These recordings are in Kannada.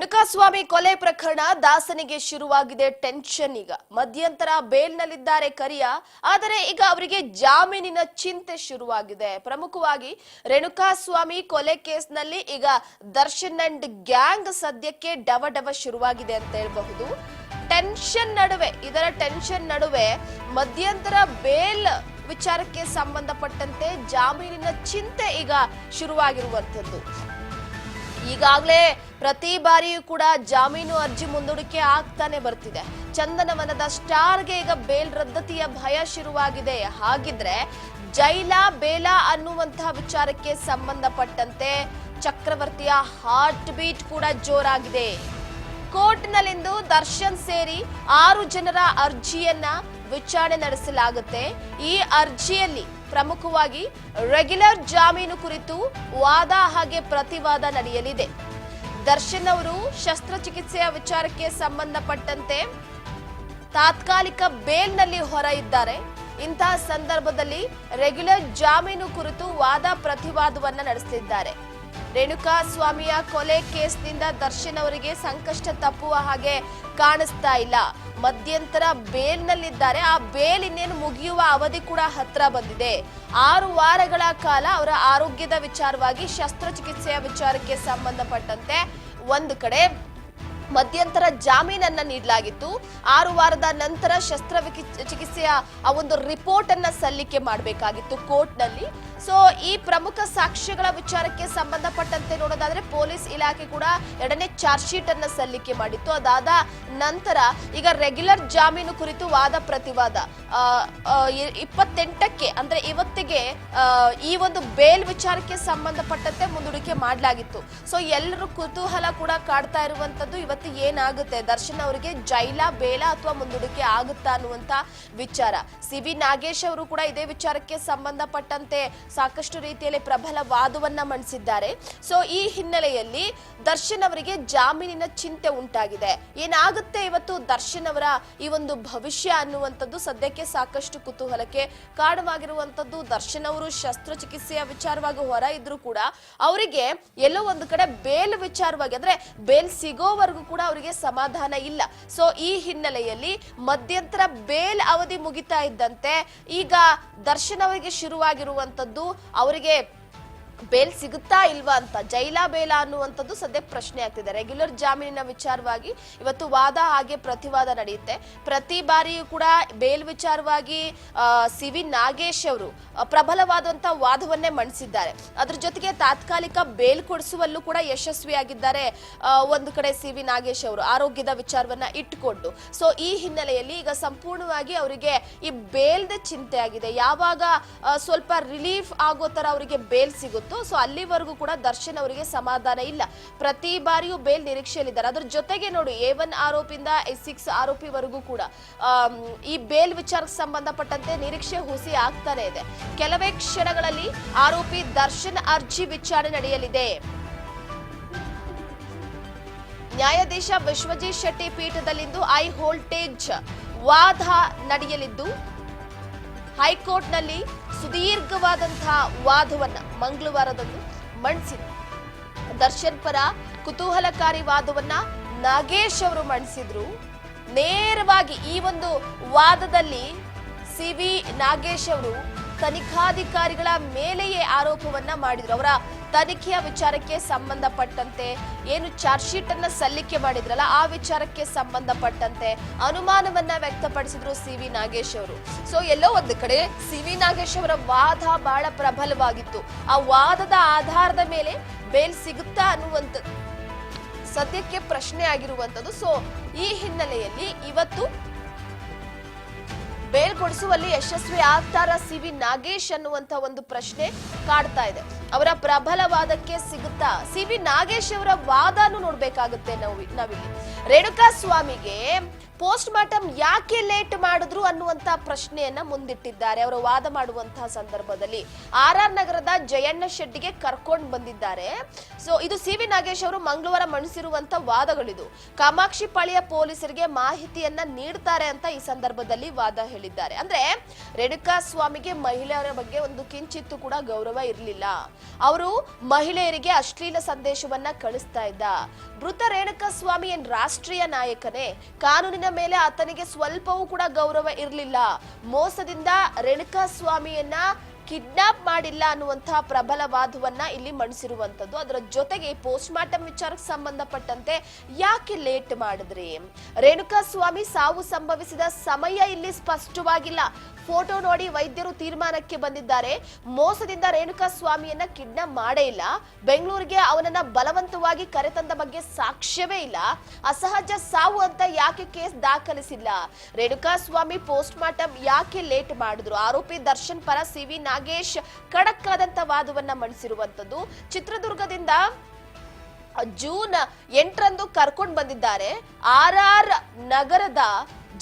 ರೇಣುಕಾಸ್ವಾಮಿ ಕೊಲೆ ಪ್ರಕರಣ ದಾಸನಿಗೆ ಶುರುವಾಗಿದೆ ಟೆನ್ಷನ್. ಈಗ ಮಧ್ಯಂತರ ಬೇಲ್ನಲ್ಲಿದ್ದಾರೆ ಕರಿಯ, ಆದರೆ ಈಗ ಅವರಿಗೆ ಜಾಮೀನಿನ ಚಿಂತೆ ಶುರುವಾಗಿದೆ. ಪ್ರಮುಖವಾಗಿ ರೇಣುಕಾಸ್ವಾಮಿ ಕೊಲೆ ಕೇಸ್ನಲ್ಲಿ ಈಗ ದರ್ಶನ್ ಅಂಡ್ ಗ್ಯಾಂಗ್ ಸದ್ಯಕ್ಕೆ ಡವ ಶುರುವಾಗಿದೆ ಅಂತ ಹೇಳಬಹುದು. ಇದರ ಟೆನ್ಷನ್ ನಡುವೆ ಮಧ್ಯಂತರ ಬೇಲ್ ವಿಚಾರಕ್ಕೆ ಸಂಬಂಧಪಟ್ಟಂತೆ ಜಾಮೀನಿನ ಚಿಂತೆ ಈಗ ಶುರುವಾಗಿರುವಂತದ್ದು. ಈಗಾಗಲೇ ಪ್ರತಿ ಬಾರಿಯೂ ಕೂಡ ಜಾಮೀನು ಅರ್ಜಿ ಮುಂದೂಡಿಕೆ ಆಗ್ತಾನೆ ಬರ್ತಿದೆ. ಚಂದನವನದ ಸ್ಟಾರ್ಗೆ ಈಗ ಬೇಲ್ ರದ್ದತಿಯ ಭಯ ಶುರುವಾಗಿದೆ. ಹಾಗಿದ್ರೆ ಜೈಲಾ ಬೇಲಾ ಅನ್ನುವಂತಹ ವಿಚಾರಕ್ಕೆ ಸಂಬಂಧಪಟ್ಟಂತೆ ಚಕ್ರವರ್ತಿಯ ಹಾರ್ಟ್ ಬೀಟ್ ಕೂಡ ಜೋರಾಗಿದೆ. ಕೋರ್ಟ್ನಲ್ಲಿಂದು ದರ್ಶನ್ ಸೇರಿ 6 ಜನರ ಅರ್ಜಿಯನ್ನ ವಿಚಾರಣೆ ನಡೆಸಲಾಗುತ್ತೆ. ಈ ಅರ್ಜಿಯಲ್ಲಿ ಪ್ರಮುಖವಾಗಿ ರೆಗ್ಯುಲರ್ ಜಾಮೀನು ಕುರಿತು ವಾದ ಹಾಗೆ ಪ್ರತಿವಾದ ನಡೆಯಲಿದೆ. ದರ್ಶನ್ ಅವರು ಶಸ್ತ್ರಚಿಕಿತ್ಸೆಯ ವಿಚಾರಕ್ಕೆ ಸಂಬಂಧಪಟ್ಟಂತೆ ತಾತ್ಕಾಲಿಕ ಬೇಲ್ನಲ್ಲಿ ಹೊರ ಇದ್ದಾರೆ. ಇಂತಹ ಸಂದರ್ಭದಲ್ಲಿ ರೆಗ್ಯುಲರ್ ಜಾಮೀನು ಕುರಿತು ವಾದ ಪ್ರತಿವಾದವನ್ನ ನಡೆಸಲಿದ್ದಾರೆ. ರೇಣುಕಾಸ್ವಾಮಿಯ ಕೊಲೆ ಕೇಸ್ನಿಂದ ದರ್ಶನ್ ಅವರಿಗೆ ಸಂಕಷ್ಟ ತಪ್ಪುವ ಹಾಗೆ ಕಾಣಿಸ್ತಾ ಇಲ್ಲ. ಮಧ್ಯಂತರ ಬೇಲ್ನಲ್ಲಿದ್ದಾರೆ. ಆ ಬೇಲ್ ಇನ್ನೇನು ಮುಗಿಯುವ ಅವಧಿ ಕೂಡ ಹತ್ರ ಬಂದಿದೆ. 6 ವಾರಗಳ ಕಾಲ ಅವರ ಆರೋಗ್ಯದ ವಿಚಾರವಾಗಿ ಶಸ್ತ್ರಚಿಕಿತ್ಸೆಯ ವಿಚಾರಕ್ಕೆ ಸಂಬಂಧಪಟ್ಟಂತೆ ಒಂದು ಕಡೆ ಮಧ್ಯಂತರ ಜಾಮೀನನ್ನ ನೀಡಲಾಗಿತ್ತು. 6 ವಾರದ ನಂತರ ಶಸ್ತ್ರಚಿಕಿತ್ಸೆಯ ಆ ಒಂದು ರಿಪೋರ್ಟ್ ಅನ್ನ ಸಲ್ಲಿಕೆ ಮಾಡಬೇಕಾಗಿತ್ತು ಕೋರ್ಟ್ನಲ್ಲಿ. ಸೊ ಈ ಪ್ರಮುಖ ಸಾಕ್ಷ್ಯಗಳ ವಿಚಾರಕ್ಕೆ ಸಂಬಂಧಪಟ್ಟಂತೆ ನೋಡೋದಾದ್ರೆ ಪೊಲೀಸ್ ಇಲಾಖೆ ಕೂಡ 2ನೇ ಚಾರ್ಜ್ ಶೀಟ್ ಅನ್ನ ಸಲ್ಲಿಕೆ ಮಾಡಿತ್ತು. ಅದಾದ ನಂತರ ಈಗ ರೆಗ್ಯುಲರ್ ಜಾಮೀನು ಕುರಿತು ವಾದ ಪ್ರತಿವಾದ 28ಕ್ಕೆ ಅಂದ್ರೆ ಇವತ್ತಿಗೆ ಈ ಒಂದು ಬೇಲ್ ವಿಚಾರಕ್ಕೆ ಸಂಬಂಧಪಟ್ಟಂತೆ ಮುಂದೂಡಿಕೆ ಮಾಡಲಾಗಿತ್ತು. ಸೊ ಎಲ್ಲರೂ ಕುತೂಹಲ ಕೂಡ ಕಾಡ್ತಾ ಇರುವಂತದ್ದು ಇವತ್ತು ಏನಾಗುತ್ತೆ, ದರ್ಶನ್ ಅವರಿಗೆ ಜೈಲಾ ಬೇಲಾ ಅಥವಾ ಮುಂದೂಡಿಕೆ ಆಗುತ್ತಾ ಅನ್ನುವಂತ ವಿಚಾರ. ಸಿ.ವಿ. ನಾಗೇಶ್ ಅವರು ಕೂಡ ಇದೇ ವಿಚಾರಕ್ಕೆ ಸಂಬಂಧಪಟ್ಟಂತೆ ಸಾಕಷ್ಟು ರೀತಿಯಲ್ಲಿ ಪ್ರಬಲ ವಾದವನ್ನ ಮಂಡಿಸಿದ್ದಾರೆ. ಸೊ ಈ ಹಿನ್ನೆಲೆಯಲ್ಲಿ ದರ್ಶನ್ ಅವರಿಗೆ ಜಾಮೀನಿನ ಚಿಂತೆ ಉಂಟಾಗಿದೆ. ಏನಾಗುತ್ತೆ ಇವತ್ತು ದರ್ಶನ್ ಅವರ ಈ ಒಂದು ಭವಿಷ್ಯ ಅನ್ನುವಂಥದ್ದು ಸದ್ಯಕ್ಕೆ ಸಾಕಷ್ಟು ಕುತೂಹಲಕ್ಕೆ ಕಾರಣವಾಗಿರುವಂತದ್ದು. ದರ್ಶನ್ ಅವರು ಶಸ್ತ್ರಚಿಕಿತ್ಸೆಯ ವಿಚಾರವಾಗಿ ಹೊರ ಇದ್ರು ಕೂಡ ಅವರಿಗೆ ಎಲ್ಲೋ ಒಂದು ಕಡೆ ಬೇಲ್ ವಿಚಾರವಾಗಿ ಅಂದ್ರೆ ಬೇಲ್ ಸಿಗೋವರೆಗೂ ಕೂಡ ಅವರಿಗೆ ಸಮಾಧಾನ ಇಲ್ಲ. ಸೊ ಈ ಹಿನ್ನೆಲೆಯಲ್ಲಿ ಮಧ್ಯಂತರ ಬೇಲ್ ಅವಧಿ ಮುಗಿತಾ ಇದ್ದಂತೆ ಈಗ ದರ್ಶನ್ ಅವರಿಗೆ ಶುರುವಾಗಿರುವಂತದ್ದು ಅವರಿಗೆ ಬೇಲ್ ಸಿಗುತ್ತಾ ಇಲ್ವಾ ಅಂತ ಜೈಲಾ ಬೇಲಾ ಅನ್ನುವಂಥದ್ದು ಸದ್ಯ ಪ್ರಶ್ನೆ ಆಗ್ತಿದೆ. ರೆಗ್ಯುಲರ್ ಜಾಮೀನಿನ ವಿಚಾರವಾಗಿ ಇವತ್ತು ವಾದ ಹಾಗೆ ಪ್ರತಿವಾದ ನಡೆಯುತ್ತೆ. ಪ್ರತಿ ಬಾರಿಯೂ ಕೂಡ ಬೇಲ್ ವಿಚಾರವಾಗಿ ಸಿ.ವಿ. ನಾಗೇಶ್ ಅವರು ಪ್ರಬಲವಾದಂತಹ ವಾದವನ್ನೇ ಮಂಡಿಸಿದ್ದಾರೆ. ಅದ್ರ ಜೊತೆಗೆ ತಾತ್ಕಾಲಿಕ ಬೇಲ್ ಕೊಡಿಸುವಲ್ಲೂ ಕೂಡ ಯಶಸ್ವಿಯಾಗಿದ್ದಾರೆ. ಒಂದು ಕಡೆ ಸಿ.ವಿ. ನಾಗೇಶ್ ಅವರು ಆರೋಗ್ಯದ ವಿಚಾರವನ್ನ ಇಟ್ಟುಕೊಂಡು. ಸೊ ಈ ಹಿನ್ನೆಲೆಯಲ್ಲಿ ಈಗ ಸಂಪೂರ್ಣವಾಗಿ ಅವರಿಗೆ ಈ ಬೇಲ್ದ ಚಿಂತೆ ಆಗಿದೆ. ಯಾವಾಗ ಸ್ವಲ್ಪ ರಿಲೀಫ್ ಆಗೋ ತರ ಅವರಿಗೆ ಬೇಲ್ ಸಿಗುತ್ತೆ ಸೊ ಅಲ್ಲಿವರೆಗೂ ಕೂಡ ದರ್ಶನ್ ಅವರಿಗೆ ಸಮಾಧಾನ ಇಲ್ಲ. ಪ್ರತಿ ಬಾರಿಯೂ ಬೇಲ್ ನಿರೀಕ್ಷೆಯಲ್ಲಿದ್ದಾರೆ. ಅದ್ರ ಜೊತೆಗೆ ನೋಡಿ A1 ಆರೋಪಿಯಿಂದ A6 ಆರೋಪಿವರೆಗೂ ಕೂಡ ಈ ಬೇಲ್ ವಿಚಾರಕ್ಕೆ ಸಂಬಂಧಪಟ್ಟಂತೆ ನಿರೀಕ್ಷೆ ಹುಸಿ ಆಗ್ತಾನೆ ಇದೆ. ಕೆಲವೇ ಕ್ಷಣಗಳಲ್ಲಿ ಆರೋಪಿ ದರ್ಶನ್ ಅರ್ಜಿ ವಿಚಾರಣೆ ನಡೆಯಲಿದೆ. ನ್ಯಾಯಾಧೀಶ ವಿಶ್ವಜಿತ್ ಶೆಟ್ಟಿ ಪೀಠದಲ್ಲಿಂದು ಹೈ ವೋಲ್ಟೇಜ್ ವಾದ ನಡೆಯಲಿದ್ದು ಹೈಕೋರ್ಟ್ನಲ್ಲಿ ಸುದೀರ್ಘವಾದಂತಹ ವಾದವನ್ನ ಮಂಗಳವಾರದಂದು ಮಂಡಿಸಿದ್ರು. ದರ್ಶನ್ ಪರ ಕುತೂಹಲಕಾರಿ ವಾದವನ್ನ ನಾಗೇಶ್ ಅವರು ಮಂಡಿಸಿದ್ರು. ನೇರವಾಗಿ ಈ ಒಂದು ವಾದದಲ್ಲಿ ಸಿ.ವಿ. ನಾಗೇಶ್ ಅವರು ತನಿಖಾಧಿಕಾರಿಗಳ ಮೇಲೆಯೇ ಆರೋಪವನ್ನ ಮಾಡಿದ್ರು. ಅವರ ತನಿಖೆಯ ವಿಚಾರಕ್ಕೆ ಸಂಬಂಧಪಟ್ಟಂತೆ ಏನು ಚಾರ್ಜ್ ಶೀಟ್ ಅನ್ನ ಸಲ್ಲಿಕೆ ಮಾಡಿದ್ರಲ್ಲ ಆ ವಿಚಾರಕ್ಕೆ ಸಂಬಂಧಪಟ್ಟಂತೆ ಅನುಮಾನವನ್ನ ವ್ಯಕ್ತಪಡಿಸಿದ್ರು ಸಿ.ವಿ. ನಾಗೇಶ್ ಅವರು. ಸೊ ಎಲ್ಲೋ ಒಂದು ಕಡೆ ಸಿ.ವಿ. ನಾಗೇಶ್ ಅವರ ವಾದ ಬಹಳ ಪ್ರಬಲವಾಗಿತ್ತು. ಆ ವಾದದ ಆಧಾರದ ಮೇಲೆ ಬೇಲ್ ಸಿಗುತ್ತಾ ಅನ್ನುವಂಥದ್ದು ಸದ್ಯಕ್ಕೆ ಪ್ರಶ್ನೆ ಆಗಿರುವಂತದ್ದು. ಸೊ ಈ ಹಿನ್ನೆಲೆಯಲ್ಲಿ ಇವತ್ತು ಬೇಲ್ ಕೊಡಿಸುವಲ್ಲಿ ಯಶಸ್ವಿ ಆಗ್ತಾರ ಸಿ.ವಿ. ನಾಗೇಶ್ ಅನ್ನುವಂತ ಒಂದು ಪ್ರಶ್ನೆ ಕಾಡ್ತಾ ಇದೆ. ಅವರ ಪ್ರಬಲ ವಾದಕ್ಕೆ ಸಿಗುತ್ತಾ? ಸಿ.ವಿ. ನಾಗೇಶ್ ಅವರ ವಾದನು ನೋಡ್ಬೇಕಾಗುತ್ತೆ ನಾವಿಲ್ಲಿ. ರೇಣುಕಾಸ್ವಾಮಿಗೆ ಪೋಸ್ಟ್ ಮಾರ್ಟಮ್ ಯಾಕೆ ಲೇಟ್ ಮಾಡಿದ್ರು ಅನ್ನುವಂತ ಪ್ರಶ್ನೆಯನ್ನ ಮುಂದಿಟ್ಟಿದ್ದಾರೆ. ಅವರು ವಾದ ಮಾಡುವಂತಹ ಸಂದರ್ಭದಲ್ಲಿ RR ನಗರದ ಜಯಣ್ಣ ಶೆಟ್ಟಿಗೆ ಕರ್ಕೊಂಡು ಬಂದಿದ್ದಾರೆ. ಸೊ ಇದು CV ನಾಗೇಶ್ ಅವರು ಮಂಗಳವಾರ ಮಂಡಿಸಿರುವಂತ ವಾದಗಳಿದು. ಕಾಮಾಕ್ಷಿ ಪಾಳ್ಯ ಪೊಲೀಸರಿಗೆ ಮಾಹಿತಿಯನ್ನ ನೀಡ್ತಾರೆ ಅಂತ ಈ ಸಂದರ್ಭದಲ್ಲಿ ವಾದ ಹೇಳಿದ್ದಾರೆ. ಅಂದ್ರೆ ರೇಣುಕಾ ಸ್ವಾಮಿಗೆ ಮಹಿಳೆಯರ ಬಗ್ಗೆ ಒಂದು ಕಿಂಚಿತ್ತು ಕೂಡ ಗೌರವ ಇರಲಿಲ್ಲ. ಅವರು ಮಹಿಳೆಯರಿಗೆ ಅಶ್ಲೀಲ ಸಂದೇಶವನ್ನ ಕಳಿಸ್ತಾ ಇದ್ದ. ಮೃತ ರೇಣುಕಾ ಸ್ವಾಮಿ ಏನ್ ರಾಷ್ಟ್ರೀಯ ನಾಯಕನೇ, ಕಾನೂನಿನ ಮೇಲೆ ಆತನಿಗೆ ಸ್ವಲ್ಪವೂ ಕೂಡ ಗೌರವ ಇರಲಿಲ್ಲ. ಮೋಸದಿಂದ ರೇಣುಕಾ ಸ್ವಾಮಿಯನ್ನ ಕಿಡ್ನಾಪ್ ಮಾಡಿಲ್ಲ ಅನ್ನುವಂತಹ ಪ್ರಬಲ ವಾದವನ್ನ ಇಲ್ಲಿ ಮಂಡಿಸಿರುವಂತದ್ದು. ಅದರ ಜೊತೆಗೆ ಪೋಸ್ಟ್ ಮಾರ್ಟಮ್ ವಿಚಾರಕ್ಕೆ ಸಂಬಂಧಪಟ್ಟಂತೆ ಯಾಕೆ ಲೇಟ್ ಮಾಡಿದ್ರಿ, ರೇಣುಕಾ ಸ್ವಾಮಿ ಸಾವು ಸಂಭವಿಸಿದ ಸಮಯ ಇಲ್ಲಿ ಸ್ಪಷ್ಟವಾಗಿಲ್ಲ. ಫೋಟೋ ನೋಡಿ ವೈದ್ಯರು ತೀರ್ಮಾನಕ್ಕೆ ಬಂದಿದ್ದಾರೆ. ಮೋಸದಿಂದ ರೇಣುಕಾ ಸ್ವಾಮಿಯನ್ನ ಕಿಡ್ನಾಪ್ ಮಾಡೇ ಇಲ್ಲ. ಬೆಂಗಳೂರಿಗೆ ಅವನನ್ನ ಬಲವಂತವಾಗಿ ಕರೆತಂದ ಬಗ್ಗೆ ಸಾಕ್ಷ್ಯವೇ ಇಲ್ಲ. ಅಸಹಜ ಸಾವು ಅಂತ ಯಾಕೆ ಕೇಸ್ ದಾಖಲಿಸಿಲ್ಲ, ರೇಣುಕಾ ಸ್ವಾಮಿ ಪೋಸ್ಟ್ ಮಾರ್ಟಮ್ ಯಾಕೆ ಲೇಟ್ ಮಾಡಿದ್ರು. ಆರೋಪಿ ದರ್ಶನ್ ಪರ CV ನಾಗೇಶ್ ಖಡಕ್ ಆದಂತ ವಾದವನ್ನ ಮಂಡಿಸಿರುವಂತದ್ದು. ಚಿತ್ರದುರ್ಗದಿಂದ ಜೂನ್ 8ರಂದು ಕರ್ಕೊಂಡು ಬಂದಿದ್ದಾರೆ. RR ನಗರದ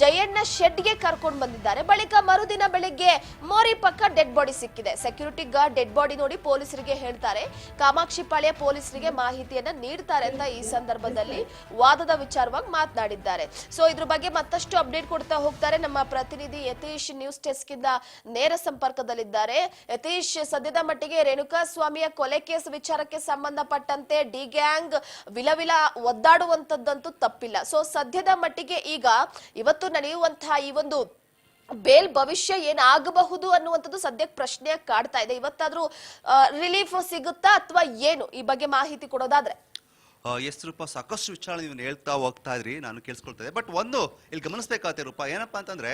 ಜಯಣ್ಣ ಶೆಡ್ಗೆ ಕರ್ಕೊಂಡು ಬಂದಿದ್ದಾರೆ. ಬಳಿಕ ಮರುದಿನ ಬೆಳಿಗ್ಗೆ ಮೋರಿ ಪಕ್ಕ ಡೆಡ್ ಬಾಡಿ ಸಿಕ್ಕಿದೆ. ಸೆಕ್ಯೂರಿಟಿ ಗಾರ್ಡ್ ಡೆಡ್ ಬಾಡಿ ನೋಡಿ ಪೊಲೀಸರಿಗೆ ಹೇಳ್ತಾರೆ. ಕಾಮಾಕ್ಷಿ ಪಾಳ್ಯ ಪೊಲೀಸರಿಗೆ ಮಾಹಿತಿಯನ್ನ ನೀಡ್ತಾರೆ ಅಂತ ಈ ಸಂದರ್ಭದಲ್ಲಿ ವಾದದ ವಿಚಾರವಾಗಿ ಮಾತನಾಡಿದ್ದಾರೆ. ಸೊ ಇದ್ರ ಬಗ್ಗೆ ಮತ್ತಷ್ಟು ಅಪ್ಡೇಟ್ ಕೊಡ್ತಾ ಹೋಗ್ತಾರೆ ನಮ್ಮ ಪ್ರತಿನಿಧಿ ಯತೀಶ್. ನ್ಯೂಸ್ ಡೆಸ್ಕ್ ಇಂದ ನೇರ ಸಂಪರ್ಕದಲ್ಲಿದ್ದಾರೆ. ಯತೀಶ್, ಸದ್ಯದ ಮಟ್ಟಿಗೆ ರೇಣುಕಾ ಸ್ವಾಮಿಯ ಕೊಲೆ ಕೇಸ್ ವಿಚಾರಕ್ಕೆ ಸಂಬಂಧಪಟ್ಟಂತೆ ಡಿ ಗ್ಯಾಂಗ್ ವಿಲವಿಲ ಒದ್ದಾಡುವಂತದ್ದಂತೂ ತಪ್ಪಿಲ್ಲ. ಸೊ ಸದ್ಯದ ಮಟ್ಟಿಗೆ ಈಗ ಇವತ್ತು ನಡೆಯುವಂತಹ ಈ ಒಂದು ಬೇಲ್ ಭವಿಷ್ಯ ಏನಾಗಬಹುದು ಅನ್ನುವಂಥದ್ದು ಸದ್ಯಕ್ಕೆ ಪ್ರಶ್ನೆ ಕಾಡ್ತಾ ಇದೆ. ಇವತ್ತಾದ್ರೂ ರಿಲೀಫ್ ಸಿಗುತ್ತಾ ಅಥವಾ ಏನು, ಈ ಬಗ್ಗೆ ಮಾಹಿತಿ ಕೊಡೋದಾದ್ರೆ? ಎಸ್ ರೂಪ, ಸಾಕಷ್ಟು ವಿಚಾರ ನೀವು ಹೇಳ್ತಾ ಹೋಗ್ತಾ ಇದ್ರಿ, ನಾನು ಕೇಳಿಸ್ಕೊಳ್ತೇನೆ. ಬಟ್ ಒಂದು ಇಲ್ಲಿ ಗಮನಿಸಬೇಕಾಗುತ್ತೆ ರೂಪ, ಏನಪ್ಪಾ ಅಂತಂದ್ರೆ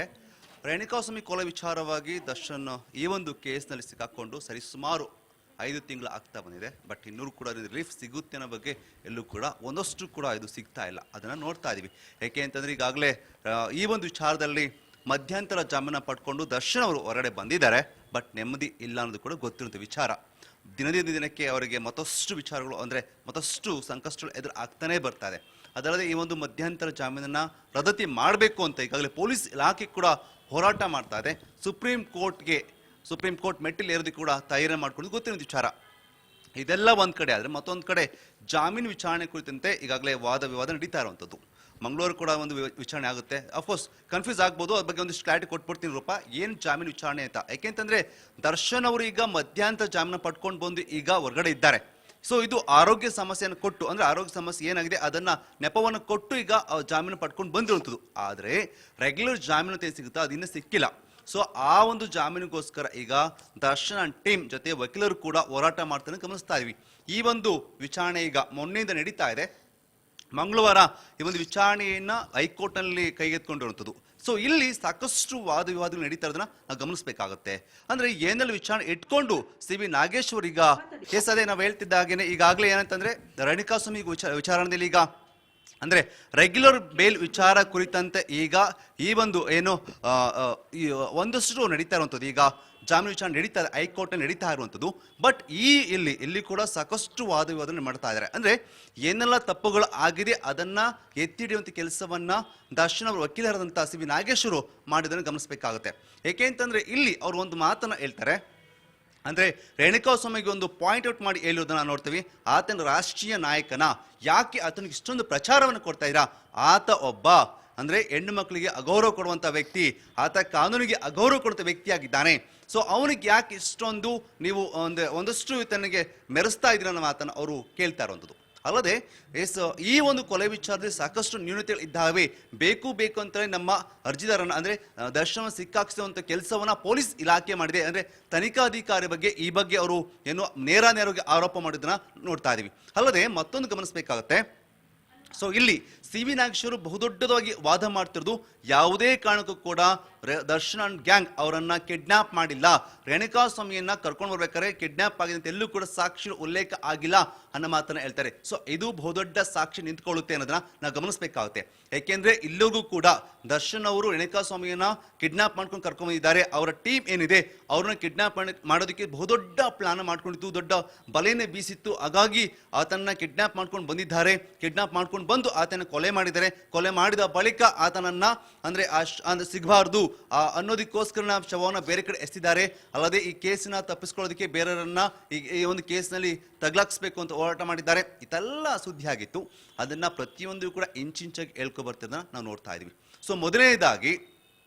ರೇಣುಕಾ ಸ್ವಾಮಿ ಕೊಲೆ ವಿಚಾರವಾಗಿ ದರ್ಶನ್ ಈ ಒಂದು ಕೇಸ್ನಲ್ಲಿ ಸಿಕ್ಕಾಕೊಂಡು ಸರಿಸುಮಾರು 5 ತಿಂಗಳು ಆಗ್ತಾ ಬಂದಿದೆ. ಬಟ್ ಇನ್ನೂ ಕೂಡ ರಿಲೀಫ್ ಸಿಗುತ್ತೆ ಅನ್ನೋ ಬಗ್ಗೆ ಎಲ್ಲೂ ಕೂಡ ಒಂದಷ್ಟು ಕೂಡ ಇದು ಸಿಗ್ತಾ ಇಲ್ಲ. ಅದನ್ನ ನೋಡ್ತಾ ಇದೀವಿ. ಯಾಕೆ ಅಂತಂದ್ರೆ ಈಗಾಗಲೇ ಈ ಒಂದು ವಿಚಾರದಲ್ಲಿ ಮಧ್ಯಂತರ ಜಾಮೀನ ಪಡ್ಕೊಂಡು ದರ್ಶನ್ ಅವರು ಹೊರಗಡೆ ಬಂದಿದ್ದಾರೆ. ಬಟ್ ನೆಮ್ಮದಿ ಇಲ್ಲ ಅನ್ನೋದು ಕೂಡ ಗೊತ್ತಿರುವಂಥ ವಿಚಾರ. ದಿನದಿಂದ ದಿನಕ್ಕೆ ಅವರಿಗೆ ಮತ್ತಷ್ಟು ವಿಚಾರಗಳು ಅಂದ್ರೆ ಮತ್ತಷ್ಟು ಸಂಕಷ್ಟಗಳು ಎದುರು ಆಗ್ತಾನೆ ಬರ್ತಾ ಇದೆ. ಅದಲ್ಲದೆ ಈ ಒಂದು ಮಧ್ಯಂತರ ಜಾಮೀನನ್ನ ರದ್ದತಿ ಮಾಡಬೇಕು ಅಂತ ಈಗಾಗಲೇ ಪೊಲೀಸ್ ಇಲಾಖೆ ಕೂಡ ಹೋರಾಟ ಮಾಡ್ತಾ ಇದೆ. ಸುಪ್ರೀಂ ಕೋರ್ಟ್ ಮೆಟ್ಟಿಲ್ ಏರೋದಕ್ಕೆ ಕೂಡ ತಯಾರಿ ಮಾಡ್ಕೊಂಡು ಗೊತ್ತಿರೋ ವಿಚಾರ. ಇದೆಲ್ಲ ಒಂದ್ ಕಡೆ ಆದ್ರೆ ಮತ್ತೊಂದು ಕಡೆ ಜಾಮೀನು ವಿಚಾರಣೆ ಕುರಿತಂತೆ ಈಗಾಗಲೇ ವಾದ ವಿವಾದ ನಡೀತಾ ಇರುವಂಥದ್ದು. ಮಂಗಳೂರು ಕೂಡ ಒಂದು ವಿಚಾರಣೆ ಆಗುತ್ತೆ. ಅಫ್ಕೋರ್ಸ್ ಕನ್ಫ್ಯೂಸ್ ಆಗ್ಬೋದು, ಅದ್ರ ಬಗ್ಗೆ ಒಂದಿಷ್ಟು ಕ್ಲಾರಿಟಿ ಕೊಟ್ಬಿಡ್ತೀನಿ ರೂಪ, ಏನ್ ಜಾಮೀನು ವಿಚಾರಣೆ ಅಂತ. ಯಾಕೆಂತಂದ್ರೆ ದರ್ಶನ್ ಅವರು ಈಗ ಮಧ್ಯಂತರ ಜಾಮೀನು ಪಡ್ಕೊಂಡು ಬಂದು ಈಗ ಹೊರಗಡೆ ಇದ್ದಾರೆ. ಸೊ ಇದು ಆರೋಗ್ಯ ಸಮಸ್ಯೆಯನ್ನು ಕೊಟ್ಟು, ಅಂದ್ರೆ ಆರೋಗ್ಯ ಸಮಸ್ಯೆ ಏನಾಗಿದೆ ಅದನ್ನ ನೆಪವನ್ನು ಕೊಟ್ಟು ಈಗ ಜಾಮೀನು ಪಡ್ಕೊಂಡು ಬಂದಿರುವಂಥದ್ದು. ಆದ್ರೆ ರೆಗ್ಯುಲರ್ ಜಾಮೀನು ಅಂತ ಸಿಗುತ್ತಾ ಅದಿನ್ನೂ ಸಿಕ್ಕಿಲ್ಲ. ಸೊ ಆ ಒಂದು ಜಾಮೀನಿಗೋಸ್ಕರ ಈಗ ದರ್ಶನ್ ಅಂಡ್ ಟೀಮ್ ಜೊತೆ ವಕೀಲರು ಕೂಡ ಹೋರಾಟ ಮಾಡ್ತಾನೆ ಗಮನಿಸ್ತಾ ಇದೀವಿ. ಈ ಒಂದು ವಿಚಾರಣೆ ಈಗ ಮೊನ್ನೆಯಿಂದ ನಡೀತಾ ಇದೆ. ಮಂಗಳವಾರ ಈ ಒಂದು ವಿಚಾರಣೆಯನ್ನ ಹೈಕೋರ್ಟ್ ನಲ್ಲಿ ಕೈಗೆತ್ಕೊಂಡಿರುವಂಥದ್ದು. ಸೊ ಇಲ್ಲಿ ಸಾಕಷ್ಟು ವಾದ ವಿವಾದಗಳು ನಡೀತಾ ಇರೋದನ್ನ ನಾವು ಗಮನಿಸಬೇಕಾಗುತ್ತೆ. ಅಂದ್ರೆ ಏನೆಲ್ಲ ವಿಚಾರಣೆ ಇಟ್ಕೊಂಡು CV ನಾಗೇಶ್ ಅವರು ಈಗ ಕೇಸ್ ಅದೇ ನಾವು ಹೇಳ್ತಿದ್ದ ಹಾಗೇನೆ ಈಗಾಗಲೇ ಏನಂತಂದ್ರೆ ರೇಣುಕಾ ಸ್ವಾಮಿ ವಿಚಾರಣೆಯಲ್ಲಿ ಈಗ ಅಂದ್ರೆ ರೆಗ್ಯುಲರ್ ಬೇಲ್ ವಿಚಾರ ಕುರಿತಂತೆ ಈಗ ಈ ಒಂದು ಏನು ಒಂದಷ್ಟು ನಡೀತಾ ಇರುವಂಥದ್ದು. ಈಗ ಜಾಮೀನು ವಿಚಾರಣೆ ನಡೀತಾ ಇದೆ, ಹೈಕೋರ್ಟ್ ನಲ್ಲಿ ನಡೀತಾ ಇರುವಂಥದ್ದು. ಬಟ್ ಇಲ್ಲಿ ಕೂಡ ಸಾಕಷ್ಟು ವಾದ ವಿವಾದ ಮಾಡ್ತಾ ಇದ್ದಾರೆ. ಅಂದ್ರೆ ಏನೆಲ್ಲ ತಪ್ಪುಗಳು ಆಗಿದೆ ಅದನ್ನ ಎತ್ತಿ ಹಿಡಿಯುವಂತ ಕೆಲಸವನ್ನ ದರ್ಶನ್ ಅವರು ವಕೀಲರಾದಂತಹ CV ನಾಗೇಶ್ ಅವರು ಮಾಡಿದ್ದನ್ನು ಗಮನಿಸಬೇಕಾಗುತ್ತೆ. ಏಕೆ ಅಂತಂದ್ರೆ ಇಲ್ಲಿ ಅವರು ಒಂದು ಮಾತನ್ನ ಹೇಳ್ತಾರೆ. ಅಂದ್ರೆ ರೇಣುಕಾ ಸ್ವಾಮಿಗೆ ಒಂದು ಪಾಯಿಂಟ್ ಔಟ್ ಮಾಡಿ ಹೇಳೋದನ್ನ ನೋಡ್ತೀವಿ. ಆತನ ರಾಷ್ಟ್ರೀಯ ನಾಯಕನ, ಯಾಕೆ ಆತನಿಗೆ ಇಷ್ಟೊಂದು ಪ್ರಚಾರವನ್ನು ಕೊಡ್ತಾ ಇದ್ದೀರಾ? ಆತ ಒಬ್ಬ ಅಂದ್ರೆ ಹೆಣ್ಣು ಮಕ್ಕಳಿಗೆ ಅಗೌರವ ಕೊಡುವಂತ ವ್ಯಕ್ತಿ, ಆತ ಕಾನೂನಿಗೆ ಅಗೌರವ ಕೊಡುವಂತ ವ್ಯಕ್ತಿಯಾಗಿದ್ದಾನೆ. ಸೊ ಅವನಿಗೆ ಯಾಕೆ ಇಷ್ಟೊಂದು ನೀವು ಒಂದಷ್ಟು ತನಗೆ ಮೆರೆಸ್ತಾ ಇದ್ದೀರ ಅನ್ನೋ ಮಾತನ್ನ ಅವರು ಕೇಳ್ತಾ ಇರುವಂಥದ್ದು. ಅಲ್ಲದೆ ಈ ಒಂದು ಕೊಲೆ ವಿಚಾರದಲ್ಲಿ ಸಾಕಷ್ಟು ನ್ಯೂನತೆಗಳು ಇದ್ದಾವೆ. ಬೇಕು ಅಂತಲೇ ನಮ್ಮ ಅರ್ಜಿದಾರನ ಅಂದ್ರೆ ದರ್ಶನ ಸಿಕ್ಕಾಕ್ಸುವಂತ ಕೆಲಸವನ್ನ ಪೊಲೀಸ್ ಇಲಾಖೆ ಮಾಡಿದೆ. ಅಂದ್ರೆ ತನಿಖಾಧಿಕಾರಿ ಬಗ್ಗೆ ಈ ಬಗ್ಗೆ ಅವರು ಏನು ನೇರವಾಗಿ ಆರೋಪ ಮಾಡಿದ್ದನ್ನ ನೋಡ್ತಾ ಇದೀವಿ. ಅಲ್ಲದೆ ಮತ್ತೊಂದು ಗಮನಿಸಬೇಕಾಗತ್ತೆ. ಸೊ ಇಲ್ಲಿ CV ನಾಗೇಶ್ ಅವರು ಬಹುದೊಡ್ಡದಾಗಿ ವಾದ ಮಾಡ್ತಿರೋದು, ಯಾವುದೇ ಕಾರಣಕ್ಕೂ ಕೂಡ ದರ್ಶನ್ ಅಂಡ್ ಗ್ಯಾಂಗ್ ಅವರನ್ನ ಕಿಡ್ನಾಪ್ ಮಾಡಿಲ್ಲ, ರೇಣುಕಾಸ್ವಾಮಿಯನ್ನ ಕರ್ಕೊಂಡು ಬರ್ಬೇಕಾದ್ರೆ ಕಿಡ್ನಾಪ್ ಆಗಿದೆ ಅಂತ ಎಲ್ಲೂ ಕೂಡ ಸಾಕ್ಷಿ ಉಲ್ಲೇಖ ಆಗಿಲ್ಲ ಅನ್ನೋ ಮಾತನ್ನ ಹೇಳ್ತಾರೆ. ಸೊ ಇದು ಬಹುದೊಡ್ಡ ಸಾಕ್ಷಿ ನಿಂತ್ಕೊಳ್ಳುತ್ತೆ ಅನ್ನೋದನ್ನ ನಾವು ಗಮನಿಸಬೇಕಾಗುತ್ತೆ. ಯಾಕೆಂದ್ರೆ ಇಲ್ಲಿಗೂ ಕೂಡ ದರ್ಶನ್ ಅವರು ರೇಣುಕಾಸ್ವಾಮಿಯನ್ನ ಕಿಡ್ನಾಪ್ ಮಾಡ್ಕೊಂಡು ಕರ್ಕೊಂಡ್ ಬಂದಿದ್ದಾರೆ. ಅವರ ಟೀಮ್ ಏನಿದೆ ಅವ್ರನ್ನ ಕಿಡ್ನಾಪ್ ಮಾಡೋದಕ್ಕೆ ಬಹುದೊಡ್ಡ ಪ್ಲಾನ್ ಮಾಡ್ಕೊಂಡಿತ್ತು, ದೊಡ್ಡ ಬಲೆನೇ ಬೀಸಿತ್ತು. ಹಾಗಾಗಿ ಆತನ ಕಿಡ್ನಾಪ್ ಮಾಡ್ಕೊಂಡು ಬಂದಿದ್ದಾರೆ. ಕಿಡ್ನಾಪ್ ಮಾಡ್ಕೊಂಡು ಬಂದು ಆತನ ಕೊಲೆ ಮಾಡಿದ್ದಾರೆ. ಕೊಲೆ ಮಾಡಿದ ಬಳಿಕ ಆತನನ್ನ ಅಂದ್ರೆ ಸಿಗಬಾರ್ದು ಅನ್ನೋದಕ್ಕೋಸ್ಕರ ಶವವನ್ನು ಬೇರೆ ಕಡೆ ಎಸ್ತಿದ್ದಾರೆ. ಅಲ್ಲದೆ ಈ ಕೇಸಿನ ತಪ್ಪಿಸ್ಕೊಳ್ಳೋದಕ್ಕೆ ಬೇರೆಯವರನ್ನ ಈ ಒಂದು ಕೇಸ್ನಲ್ಲಿ ತಗ್ಲಾಕ್ಸ್ಬೇಕು ಅಂತ ಹೋರಾಟ ಮಾಡಿದ್ದಾರೆ. ಇದೆಲ್ಲ ಸುದ್ದಿ ಆಗಿತ್ತು. ಅದನ್ನ ಪ್ರತಿಯೊಂದು ಕೂಡ ಇಂಚಿಂಚಾಗಿ ಹೇಳ್ಕೊ ಬರ್ತಿದ್ದನ್ನ ನಾವು ನೋಡ್ತಾ ಇದೀವಿ. ಸೊ ಮೊದಲನೇದಾಗಿ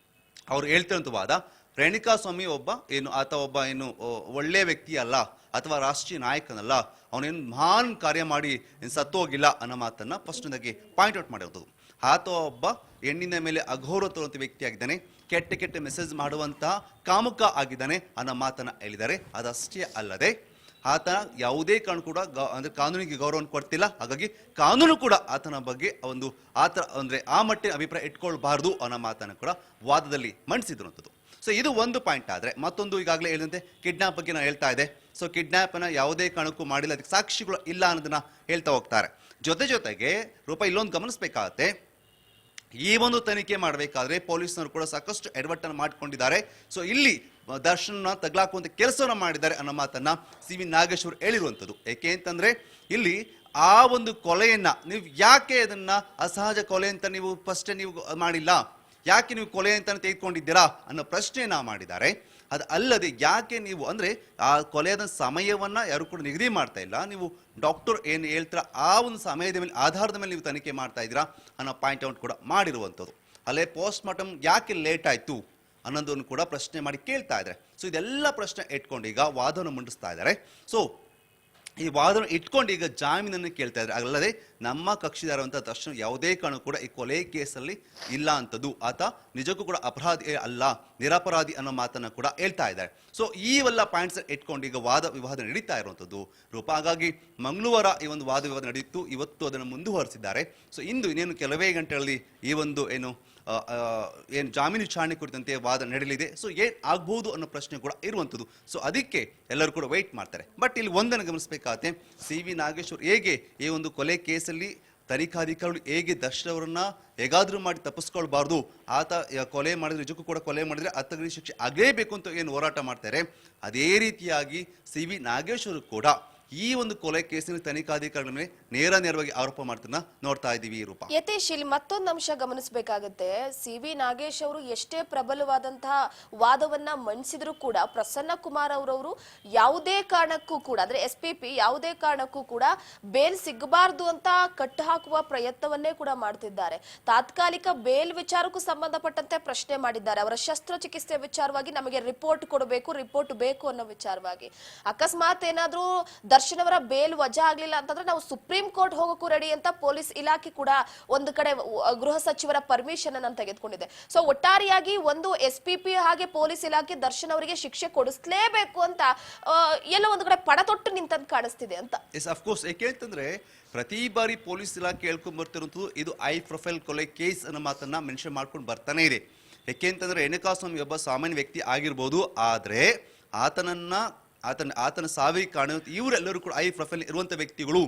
ಅವ್ರು ಹೇಳ್ತಿರೋಂಥ ವಾದ, ರೇಣುಕಾಸ್ವಾಮಿ ಆತ ಒಬ್ಬ ಒಳ್ಳೆ ವ್ಯಕ್ತಿ ಅಲ್ಲ ಅಥವಾ ರಾಷ್ಟ್ರೀಯ ನಾಯಕನಲ್ಲ, ಅವನೇನು ಮಹಾನ್ ಕಾರ್ಯ ಮಾಡಿ ಸತ್ತೋಗಿಲ್ಲ ಅನ್ನೋ ಮಾತನ್ನ ಫಸ್ಟ್ನಾಗಿ ಪಾಯಿಂಟ್ ಔಟ್ ಮಾಡಿರೋದು. ಆತ ಒಬ್ಬ ಹೆಣ್ಣಿನ ಮೇಲೆ ಅಘೋರ ತರುವಂಥ ವ್ಯಕ್ತಿ ಆಗಿದ್ದಾನೆ, ಕೆಟ್ಟ ಕೆಟ್ಟ ಮೆಸೇಜ್ ಮಾಡುವಂತಹ ಕಾಮುಕ ಆಗಿದ್ದಾನೆ ಅನ್ನೋ ಮಾತನ್ನ ಹೇಳಿದ್ದಾರೆ. ಅದಷ್ಟೇ ಅಲ್ಲದೆ ಆತ ಯಾವುದೇ ಕಾರಣ ಕೂಡ ಅಂದ್ರೆ ಕಾನೂನಿಗೆ ಗೌರವವನ್ನು ಕೊಡ್ತಿಲ್ಲ. ಹಾಗಾಗಿ ಕಾನೂನು ಕೂಡ ಆತನ ಬಗ್ಗೆ ಅಂದ್ರೆ ಆ ಮಟ್ಟಿನ ಅಭಿಪ್ರಾಯ ಇಟ್ಕೊಳ್ಬಾರ್ದು ಅನ್ನೋ ಮಾತನ್ನ ಕೂಡ ವಾದದಲ್ಲಿ ಮಂಡಿಸಿದ್ರಂಥದ್ದು. ಸೊ ಇದು ಒಂದು ಪಾಯಿಂಟ್. ಆದ್ರೆ ಮತ್ತೊಂದು ಈಗಾಗಲೇ ಹೇಳಿದಂತೆ ಕಿಡ್ನಾಪ್ ಬಗ್ಗೆ ನಾನು ಹೇಳ್ತಾ ಇದೆ. ಸೊ ಕಿಡ್ನಾಪ್ ಅನ್ನ ಯಾವುದೇ ಕಾರಣಕ್ಕೂ ಮಾಡಿಲ್ಲ, ಅದಕ್ಕೆ ಸಾಕ್ಷಿಗಳು ಇಲ್ಲ ಅನ್ನೋದನ್ನ ಹೇಳ್ತಾ ಹೋಗ್ತಾರೆ. ಜೊತೆಗೆ ರೂಪ ಇಲ್ಲೊಂದು ಗಮನಿಸಬೇಕಾಗತ್ತೆ, ಈ ಒಂದು ತನಿಖೆ ಮಾಡಬೇಕಾದ್ರೆ ಪೊಲೀಸ್ನವರು ಕೂಡ ಸಾಕಷ್ಟು ಎಡವಟ್ಟನ್ನು ಮಾಡಿಕೊಂಡಿದ್ದಾರೆ. ಸೊ ಇಲ್ಲಿ ದರ್ಶನ ತಗ್ಲಾಕುವಂತ ಕೆಲಸವನ್ನ ಮಾಡಿದ್ದಾರೆ ಅನ್ನೋ ಮಾತನ್ನ ಸಿ.ವಿ. ನಾಗೇಶ್ವರ್ ಹೇಳಿರುವಂಥದ್ದು. ಯಾಕೆ ಅಂತಂದ್ರೆ ಇಲ್ಲಿ ಆ ಒಂದು ಕೊಲೆಯನ್ನ ನೀವು ಯಾಕೆ ಅದನ್ನ ಅಸಹಜ ಕೊಲೆ ಅಂತ ನೀವು ಫಸ್ಟ್ ನೀವು ಮಾಡಿಲ್ಲ, ಯಾಕೆ ನೀವು ಕೊಲೆ ಅಂತ ತೆಗೆದುಕೊಂಡಿದ್ದೀರಾ ಅನ್ನೋ ಪ್ರಶ್ನೆಯನ್ನ ಮಾಡಿದ್ದಾರೆ. ಅದು ಅಲ್ಲದೆ ಯಾಕೆ ನೀವು ಅಂದ್ರೆ ಆ ಕೊಲೆಯಾದ ಸಮಯವನ್ನ ಯಾರು ಕೂಡ ನಿಗದಿ ಮಾಡ್ತಾ ಇಲ್ಲ, ನೀವು ಡಾಕ್ಟರ್ ಏನು ಹೇಳ್ತೀರಾ ಆ ಒಂದು ಸಮಯದ ಮೇಲೆ ಆಧಾರದ ಮೇಲೆ ನೀವು ತನಿಖೆ ಮಾಡ್ತಾ ಇದ್ದೀರಾ ಅನ್ನೋ ಪಾಯಿಂಟ್ ಔಟ್ ಕೂಡ ಮಾಡಿರುವಂಥದ್ದು. ಅಲ್ಲೇ ಪೋಸ್ಟ್ ಮಾರ್ಟಮ್ ಯಾಕೆ ಲೇಟ್ ಆಯ್ತು ಅನ್ನೋದನ್ನು ಕೂಡ ಪ್ರಶ್ನೆ ಮಾಡಿ ಕೇಳ್ತಾ ಇದ್ದಾರೆ. ಸೊ ಇದೆಲ್ಲ ಪ್ರಶ್ನೆ ಇಟ್ಕೊಂಡು ಈಗ ವಾದವನ್ನು ಮಂಡಿಸ್ತಾ ಇದ್ದಾರೆ. ಸೊ ಈ ವಾದವನ್ನು ಇಟ್ಕೊಂಡು ಈಗ ಜಾಮೀನನ್ನು ಕೇಳ್ತಾ ಇದ್ದಾರೆ. ಅಲ್ಲದೆ ನಮ್ಮ ಕಕ್ಷಿದಾರಂತ ದರ್ಶನ್ ಯಾವುದೇ ಕಾರಣ ಕೂಡ ಈ ಕೊಲೆ ಕೇಸಲ್ಲಿ ಇಲ್ಲ ಅಂತದ್ದು, ಆತ ನಿಜಕ್ಕೂ ಕೂಡ ಅಪರಾಧಿ ಅಲ್ಲ, ನಿರಪರಾಧಿ ಅನ್ನೋ ಮಾತನ್ನ ಕೂಡ ಹೇಳ್ತಾ ಇದ್ದಾರೆ. ಸೊ ಇವೆಲ್ಲ ಪಾಯಿಂಟ್ಸ್ ಇಟ್ಕೊಂಡು ಈಗ ವಾದ ವಿವಾದ ನಡೀತಾ ಇರುವಂಥದ್ದು ರೂಪ. ಹಾಗಾಗಿ ಮಂಗಳವಾರ ಈ ಒಂದು ವಾದ ವಿವಾದ ನಡೆಯಿತು, ಇವತ್ತು ಅದನ್ನು ಮುಂದುವರಿಸಿದ್ದಾರೆ. ಸೊ ಇಂದು ಇನ್ನೇನು ಕೆಲವೇ ಗಂಟೆಗಳಲ್ಲಿ ಈ ಒಂದು ಏನು ಜಾಮೀನು ವಿಚಾರಣೆ ಕುರಿತಂತೆ ವಾದ ನಡೆಯಲಿದೆ. ಸೊ ಏನ್ ಆಗ್ಬಹುದು ಅನ್ನೋ ಪ್ರಶ್ನೆ ಕೂಡ ಇರುವಂಥದ್ದು. ಸೊ ಅದಕ್ಕೆ ಎಲ್ಲರೂ ಕೂಡ ವೆಯ್ಟ್ ಮಾಡ್ತಾರೆ. ಬಟ್ ಇಲ್ಲಿ ಒಂದನ್ನು ಗಮನಿಸಬೇಕಾಗತ್ತೆ, ಸಿ.ವಿ. ನಾಗೇಶ್ವರ್ ಹೇಗೆ ಈ ಒಂದು ಕೊಲೆ ಕೇಸಲ್ಲಿ ತನಿಖಾಧಿಕಾರಿಗಳು ಹೇಗೆ ದರ್ಶನ್ ಅವರನ್ನ ಹೇಗಾದ್ರೂ ಮಾಡಿ ತಪ್ಪಿಸ್ಕೊಳ್ಬಾರ್ದು, ಆತ ಕೊಲೆ ಮಾಡಿದ್ರೆ ನಿಜಕ್ಕೂ ಕೂಡ ಕೊಲೆ ಮಾಡಿದ್ರೆ ಹತ್ತಗಡಿ ಶಿಕ್ಷೆ ಆಗಲೇಬೇಕು ಅಂತ ಏನು ಹೋರಾಟ ಮಾಡ್ತಾರೆ, ಅದೇ ರೀತಿಯಾಗಿ ಸಿ.ವಿ. ನಾಗೇಶ್ವರ್ ಕೂಡ ಈ ಒಂದು ಕೊಲೆ ಕೇಸಿನ ತನಿಖಾಧಿಕಾರಿಗಳ ಮೇಲೆ ನೇರವಾಗಿ ಆರೋಪ ಮಾಡ್ತಾನ ನೋಡ್ತಾ ಇದೀವಿ ರೂಪ. ಯತೀಶ್, ಇಲ್ಲಿ ಮತ್ತೊಂದು ಅಂಶ ಗಮನಿಸಬೇಕಾಗುತ್ತೆ. ಸಿ.ವಿ. ನಾಗೇಶ್ ಅವರು ಎಷ್ಟೇ ಪ್ರಬಲವಾದಂತಹ ವಾದವನ್ನ ಮಂಡಿಸಿದ್ರು ಕೂಡ ಪ್ರಸನ್ನ ಕುಮಾರ್ ಅವರವರು ಯಾವುದೇ ಕಾರಣಕ್ಕೂ ಕೂಡ ಅಂದ್ರೆ SPP ಯಾವುದೇ ಕಾರಣಕ್ಕೂ ಕೂಡ ಬೇಲ್ ಸಿಗಬಾರ್ದು ಅಂತ ಕಟ್ಟು ಹಾಕುವ ಪ್ರಯತ್ನವನ್ನೇ ಕೂಡ ಮಾಡ್ತಿದ್ದಾರೆ. ತಾತ್ಕಾಲಿಕ ಬೇಲ್ ವಿಚಾರಕ್ಕೂ ಸಂಬಂಧಪಟ್ಟಂತೆ ಪ್ರಶ್ನೆ ಮಾಡಿದ್ದಾರೆ. ಅವರ ಶಸ್ತ್ರಚಿಕಿತ್ಸೆ ವಿಚಾರವಾಗಿ ನಮಗೆ ರಿಪೋರ್ಟ್ ಕೊಡಬೇಕು, ರಿಪೋರ್ಟ್ ಬೇಕು ಅನ್ನೋ ವಿಚಾರವಾಗಿ. ಅಕಸ್ಮಾತ್ ಏನಾದ್ರೂ ದರ್ಶನ್ ಅವರ ಬೇಲ್ ವಜಾ ಆಗ್ಲಿಲ್ಲ ಅಂತಂದ್ರೆ ನಾವು ಸುಪ್ರೀಂ ಕೋರ್ಟ್ ಹೋಗೋಕ್ಕೂ ರೆಡಿ ಅಂತ ಪೊಲೀಸ್ ಇಲಾಖೆ ಕೂಡ ಒಂದು ಕಡೆ ಗೃಹ ಸಚಿವರ ಪರ್ಮಿಷನ್ ಅನ್ನು ತೆಗೆದುಕೊಂಡಿದೆ. ಸೊ ಒಟ್ಟಾರೆಯಾಗಿ ಒಂದು SPP ಹಾಗೆ ಪೊಲೀಸ್ ಇಲಾಖೆ ದರ್ಶನ್ ಅವರಿಗೆ ಶಿಕ್ಷೆ ಕೊಡಿಸಲೇಬೇಕು ಅಂತ ಎಲ್ಲ ಒಂದು ಕಡೆ ಪಡತೊಟ್ಟು ನಿಂತಂತ ಕಾಣಿಸ್ತಿದೆ ಅಂತ. Yes, of course. ಯಾಕೆ ಅಂತಂದ್ರೆ ಪ್ರತಿ ಬಾರಿ ಪೊಲೀಸ್ ಇಲಾಖೆ ಹೇಳ್ಕೊಂಡ್ ಬರ್ತಿರುವಂತದ್ದು ಇದು ಐ ಪ್ರೊಫೈಲ್ ಕೊಲೆ ಕೇಸ್ ಅನ್ನೋ ಮಾತನ್ನ ಮೆನ್ಷನ್ ಮಾಡ್ಕೊಂಡು ಬರ್ತಾನೆ ಇದೆ. ಯಾಕೆ ಅಂತಂದ್ರೆ ರೇಣುಕಾಸ್ವಾಮಿ ಒಬ್ಬ ಸಾಮಾನ್ಯ ವ್ಯಕ್ತಿ ಆಗಿರ್ಬೋದು, ಆದ್ರೆ ಆತನ ಸಾವಿಗೆ ಕಾರಣ ಇವರೆಲ್ಲರೂ ಕೂಡ ಐ ಪ್ರೊಫೈಲ್ ಇರುವಂತ ವ್ಯಕ್ತಿಗಳು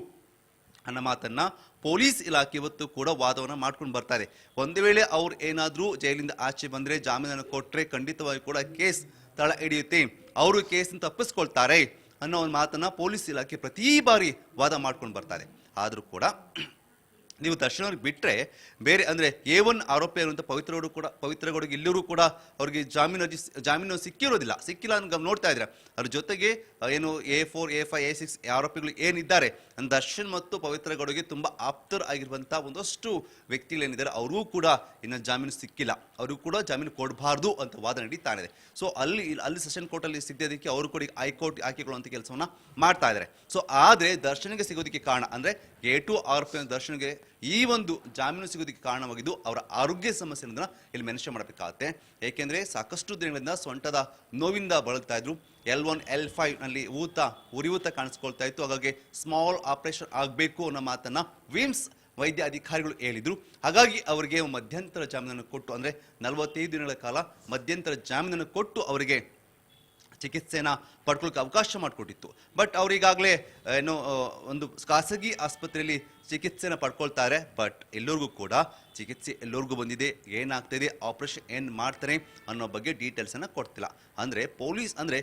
ಅನ್ನೋ ಮಾತನ್ನ ಪೊಲೀಸ್ ಇಲಾಖೆ ಇವತ್ತು ಕೂಡ ವಾದವನ್ನ ಮಾಡ್ಕೊಂಡು ಬರ್ತಾ ಇದೆ. ಒಂದು ವೇಳೆ ಅವ್ರು ಏನಾದ್ರೂ ಜೈಲಿಂದ ಆಚೆ ಬಂದ್ರೆ, ಜಾಮೀನನ್ನು ಕೊಟ್ರೆ ಖಂಡಿತವಾಗಿ ಕೂಡ ಕೇಸ್ ತಳ ಹಿಡಿಯುತ್ತೆ, ಅವರು ಕೇಸನ್ನು ತಪ್ಪಿಸ್ಕೊಳ್ತಾರೆ ಅನ್ನೋ ಒಂದು ಮಾತನ್ನ ಪೊಲೀಸ್ ಇಲಾಖೆ ಪ್ರತಿ ಬಾರಿ ವಾದ ಮಾಡ್ಕೊಂಡು ಬರ್ತಾರೆ. ಆದ್ರೂ ಕೂಡ ನೀವು ದರ್ಶನ್ ಅವ್ರಿಗೆ ಬಿಟ್ಟರೆ ಬೇರೆ ಅಂದರೆ A1 ಆರೋಪಿ ಇರುವಂಥ ಪವಿತ್ರಗೌಡಿಗೆ ಎಲ್ಲರೂ ಕೂಡ ಅವ್ರಿಗೆ ಜಾಮೀನು ಸಿಕ್ಕಿಲ್ಲ ಅಂತ ನೋಡ್ತಾ ಇದ್ರೆ. ಅದ್ರ ಜೊತೆಗೆ ಏನು A4, A5, A6 ಆರೋಪಿಗಳು ಏನಿದ್ದಾರೆ, ದರ್ಶನ್ ಮತ್ತು ಪವಿತ್ರಗೌಡಿಗೆ ತುಂಬ ಆಪ್ತರು ಆಗಿರುವಂಥ ಒಂದಷ್ಟು ವ್ಯಕ್ತಿಗಳೇನಿದ್ದಾರೆ ಅವರೂ ಕೂಡ ಇನ್ನು ಜಾಮೀನು ಸಿಕ್ಕಿಲ್ಲ, ಅವರು ಕೂಡ ಜಾಮೀನು ಕೊಡಬಾರ್ದು ಅಂತ ವಾದ ನಡೀತಾ ಇದೆ. ಸೊ ಅಲ್ಲಿ ಸೆಷನ್ ಕೋರ್ಟಲ್ಲಿ ಸಿಗದಕ್ಕೆ ಅವರು ಕೂಡ ಹೈಕೋರ್ಟ್ ಹಾಕಿಕೊಳ್ಳುವಂಥ ಕೆಲಸವನ್ನ ಮಾಡ್ತಾ ಇದ್ದಾರೆ. ಸೊ ಆದರೆ ದರ್ಶನ್ಗೆ ಸಿಗೋದಕ್ಕೆ ಕಾರಣ ಅಂದರೆ A2 ಆರೋಪಿ ದರ್ಶನ್ಗೆ ಈ ಒಂದು ಜಾಮೀನು ಸಿಗೋದಕ್ಕೆ ಕಾರಣವಾಗಿದ್ದು ಅವರ ಆರೋಗ್ಯ ಸಮಸ್ಯೆ ಅನ್ನೋದನ್ನ ಇಲ್ಲಿ ಮೆನ್ಷನ್ ಮಾಡಬೇಕಾಗುತ್ತೆ. ಏಕೆಂದ್ರೆ ಸಾಕಷ್ಟು ದಿನಗಳಿಂದ ಸೊಂಟದ ನೋವಿಂದ ಬಳಲ್ತಾ ಇದ್ರು. L1, L5 ನಲ್ಲಿ ಉರಿಯೂತ ಕಾಣಿಸ್ಕೊಳ್ತಾ ಇತ್ತು. ಹಾಗಾಗಿ ಸ್ಮಾಲ್ ಆಪರೇಷನ್ ಆಗಬೇಕು ಅನ್ನೋ ಮಾತನ್ನ ವಿಮ್ಸ್ ವೈದ್ಯ ಅಧಿಕಾರಿಗಳು ಹೇಳಿದ್ರು. ಹಾಗಾಗಿ ಅವರಿಗೆ ಮಧ್ಯಂತರ ಜಾಮೀನನ್ನು ಕೊಟ್ಟು, ಅಂದರೆ 45 ದಿನಗಳ ಕಾಲ ಮಧ್ಯಂತರ ಜಾಮೀನನ್ನು ಕೊಟ್ಟು ಅವರಿಗೆ ಚಿಕಿತ್ಸೆನ ಪಡ್ಕೊಳ್ಳೋಕೆ ಅವಕಾಶ ಮಾಡಿಕೊಟ್ಟಿತ್ತು. ಬಟ್ ಅವರಿಗಾಗಲೇ ಏನು ಒಂದು ಖಾಸಗಿ ಆಸ್ಪತ್ರೆಯಲ್ಲಿ ಚಿಕಿತ್ಸೆನ ಪಡ್ಕೊಳ್ತಾರೆ. ಬಟ್ ಎಲ್ಲರಿಗೂ ಕೂಡ ಚಿಕಿತ್ಸೆ ಎಲ್ಲರಿಗೂ ಬಂದಿದೆ, ಏನಾಗ್ತಿದೆ, ಆಪರೇಷನ್ ಏನು ಮಾಡ್ತಾರೆ ಅನ್ನೋ ಬಗ್ಗೆ ಡೀಟೇಲ್ಸನ್ನು ಕೊಡ್ತಿಲ್ಲ. ಅಂದರೆ ಪೊಲೀಸ್ ಅಂದರೆ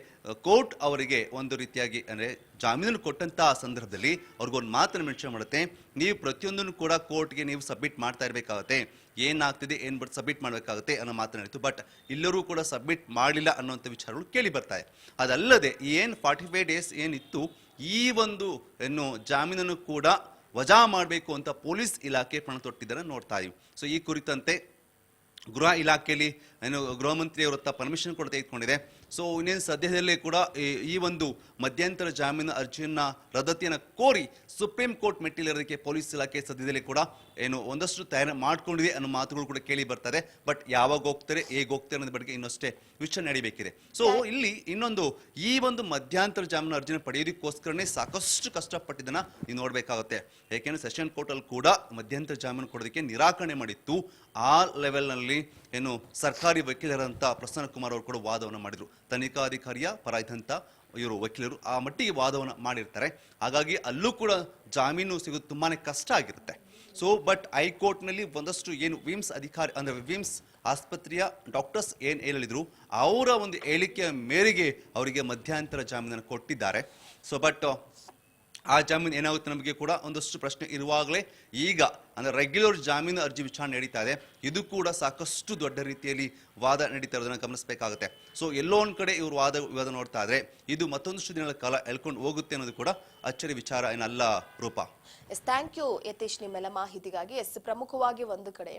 ಕೋರ್ಟ್ ಅವರಿಗೆ ಒಂದು ರೀತಿಯಾಗಿ ಅಂದರೆ ಜಾಮೀನು ಕೊಟ್ಟಂತಹ ಸಂದರ್ಭದಲ್ಲಿ ಅವ್ರಿಗೊಂದು ಮಾತನ್ನು ಮೆನ್ಷನ್ ಮಾಡುತ್ತೆ, ನೀವು ಪ್ರತಿಯೊಂದನ್ನು ಕೂಡ ಕೋರ್ಟ್ಗೆ ನೀವು ಸಬ್ಮಿಟ್ ಮಾಡ್ತಾ ಇರಬೇಕಾಗುತ್ತೆ, ಏನಾಗ್ತಿದೆ ಏನು ಬಟ್ ಸಬ್ಮಿಟ್ ಮಾಡಬೇಕಾಗುತ್ತೆ ಅನ್ನೋ ಮಾತನಾಡಿತು. ಬಟ್ ಎಲ್ಲರೂ ಕೂಡ ಸಬ್ಮಿಟ್ ಮಾಡಲಿಲ್ಲ ಅನ್ನೋಂಥ ವಿಚಾರಗಳು ಕೇಳಿ ಬರ್ತಾರೆ. ಅದಲ್ಲದೆ ಏನು 45 ಡೇಸ್ ಏನಿತ್ತು, ಈ ಒಂದು ಏನು ಜಾಮೀನನ್ನು ಕೂಡ ವಜಾ ಮಾಡಬೇಕು ಅಂತ ಪೊಲೀಸ್ ಇಲಾಖೆ ಪಣ ತೊಟ್ಟಿದ್ದನ್ನು ನೋಡ್ತಾ ಇದ್ದೀವಿ. ಸೊ ಈ ಕುರಿತಂತೆ ಗೃಹ ಇಲಾಖೆಯಲ್ಲಿ ಏನು ಗೃಹ ಮಂತ್ರಿ ಅವರ ಹತ್ರ ಪರ್ಮಿಷನ್ ಕೂಡ ತೆಗೆದುಕೊಂಡಿದೆ. ಸೊ ಇನ್ನೇನು ಸದ್ಯದಲ್ಲೇ ಕೂಡ ಈ ಒಂದು ಮಧ್ಯಂತರ ಜಾಮೀನು ಅರ್ಜಿಯನ್ನ ರದ್ದತಿಯನ್ನು ಕೋರಿ ಸುಪ್ರೀಂ ಕೋರ್ಟ್ ಮೆಟ್ಟಿಲಿರೋದಕ್ಕೆ ಪೊಲೀಸ್ ಇಲಾಖೆ ಸದ್ಯದಲ್ಲೇ ಕೂಡ ಏನು ಒಂದಷ್ಟು ತಯಾರಿ ಮಾಡ್ಕೊಂಡಿದೆ ಅನ್ನೋ ಮಾತುಗಳು ಕೂಡ ಕೇಳಿ ಬರ್ತಾರೆ. ಬಟ್ ಯಾವಾಗ ಹೋಗ್ತಾರೆ, ಹೇಗೆ ಹೋಗ್ತಾರೆ ಅನ್ನೋದ್ರ ಬಗ್ಗೆ ಇನ್ನಷ್ಟೇ ವಿಚಾರ ನಡೀಬೇಕಿದೆ. ಸೊ ಇಲ್ಲಿ ಇನ್ನೊಂದು ಈ ಒಂದು ಮಧ್ಯಂತರ ಜಾಮೀನು ಅರ್ಜಿನ ಪಡೆಯೋದಕ್ಕೋಸ್ಕರನೇ ಸಾಕಷ್ಟು ಕಷ್ಟಪಟ್ಟಿದ್ದನ್ನ ನೀವು ನೋಡ್ಬೇಕಾಗುತ್ತೆ. ಯಾಕೆಂದ್ರೆ ಸೆಷನ್ ಕೋರ್ಟ್ ಅಲ್ಲಿ ಕೂಡ ಮಧ್ಯಂತರ ಜಾಮೀನು ಕೊಡೋದಕ್ಕೆ ನಿರಾಕರಣೆ ಮಾಡಿತ್ತು. ಆ ಲೆವೆಲ್ನಲ್ಲಿ ಏನು ಸರ್ಕಾರಿ ವಕೀಲರಂತ ಪ್ರಸನ್ನ ಕುಮಾರ್ ಅವರು ಕೂಡ ವಾದವನ್ನು ಮಾಡಿದ್ರು. ತನಿಖಾಧಿಕಾರಿಯ ಪರ ಇದ್ದಂತ ಇವರು ವಕೀಲರು ಆ ಮಟ್ಟಿಗೆ ವಾದವನ್ನು ಮಾಡಿರ್ತಾರೆ. ಹಾಗಾಗಿ ಅಲ್ಲೂ ಕೂಡ ಜಾಮೀನು ಸಿಗೋದು ತುಂಬಾನೇ ಕಷ್ಟ ಆಗಿರುತ್ತೆ. ಸೊ ಬಟ್ ಹೈಕೋರ್ಟ್ನಲ್ಲಿ ಒಂದಷ್ಟು ಏನು ವಿಮ್ಸ್ ಅಧಿಕಾರಿ ಅಂದರೆ ವಿಮ್ಸ್ ಆಸ್ಪತ್ರೆಯ ಡಾಕ್ಟರ್ಸ್ ಏನು ಹೇಳಿದ್ರು, ಅವರ ಒಂದು ಹೇಳಿಕೆಯ ಮೇರೆಗೆ ಅವರಿಗೆ ಮಧ್ಯಂತರ ಜಾಮೀನನ್ನು ಕೊಟ್ಟಿದ್ದಾರೆ. ಸೊ ಬಟ್ ಆ ಜಾಮೀನು ಏನಾಗುತ್ತೆ ನಮಗೆ ಕೂಡ ಒಂದಷ್ಟು ಪ್ರಶ್ನೆ ಇರುವಾಗಲೇ ಈಗ ಅಂದರೆ ರೆಗ್ಯುಲರ್ ಜಾಮೀನು ಅರ್ಜಿ ವಿಚಾರಣೆ ನಡೀತಾ ಇದೆ. ಇದು ಕೂಡ ಸಾಕಷ್ಟು ದೊಡ್ಡ ರೀತಿಯಲ್ಲಿ ವಾದ ನಡೀತಾ ಇರೋದನ್ನು ಗಮನಿಸಬೇಕಾಗುತ್ತೆ. ಸೊ ಎಲ್ಲೋ ಒಂದು ಕಡೆ ಇವರು ವಿವಾದ ನೋಡ್ತಾ ಇದ್ರೆ ಇದು ಮತ್ತೊಂದಷ್ಟು ದಿನಗಳ ಕಾಲ ಎಳ್ಕೊಂಡು ಹೋಗುತ್ತೆ ಅನ್ನೋದು ಕೂಡ ಅಚ್ಚರಿ ವಿಚಾರ ಏನಲ್ಲ ರೂಪ. ಥ್ಯಾಂಕ್ ಯು ಯತೀಶ್ ನಿಮ್ಮೆಲ್ಲ ಮಾಹಿತಿಗಾಗಿ. ಪ್ರಮುಖವಾಗಿ ಒಂದು ಕಡೆ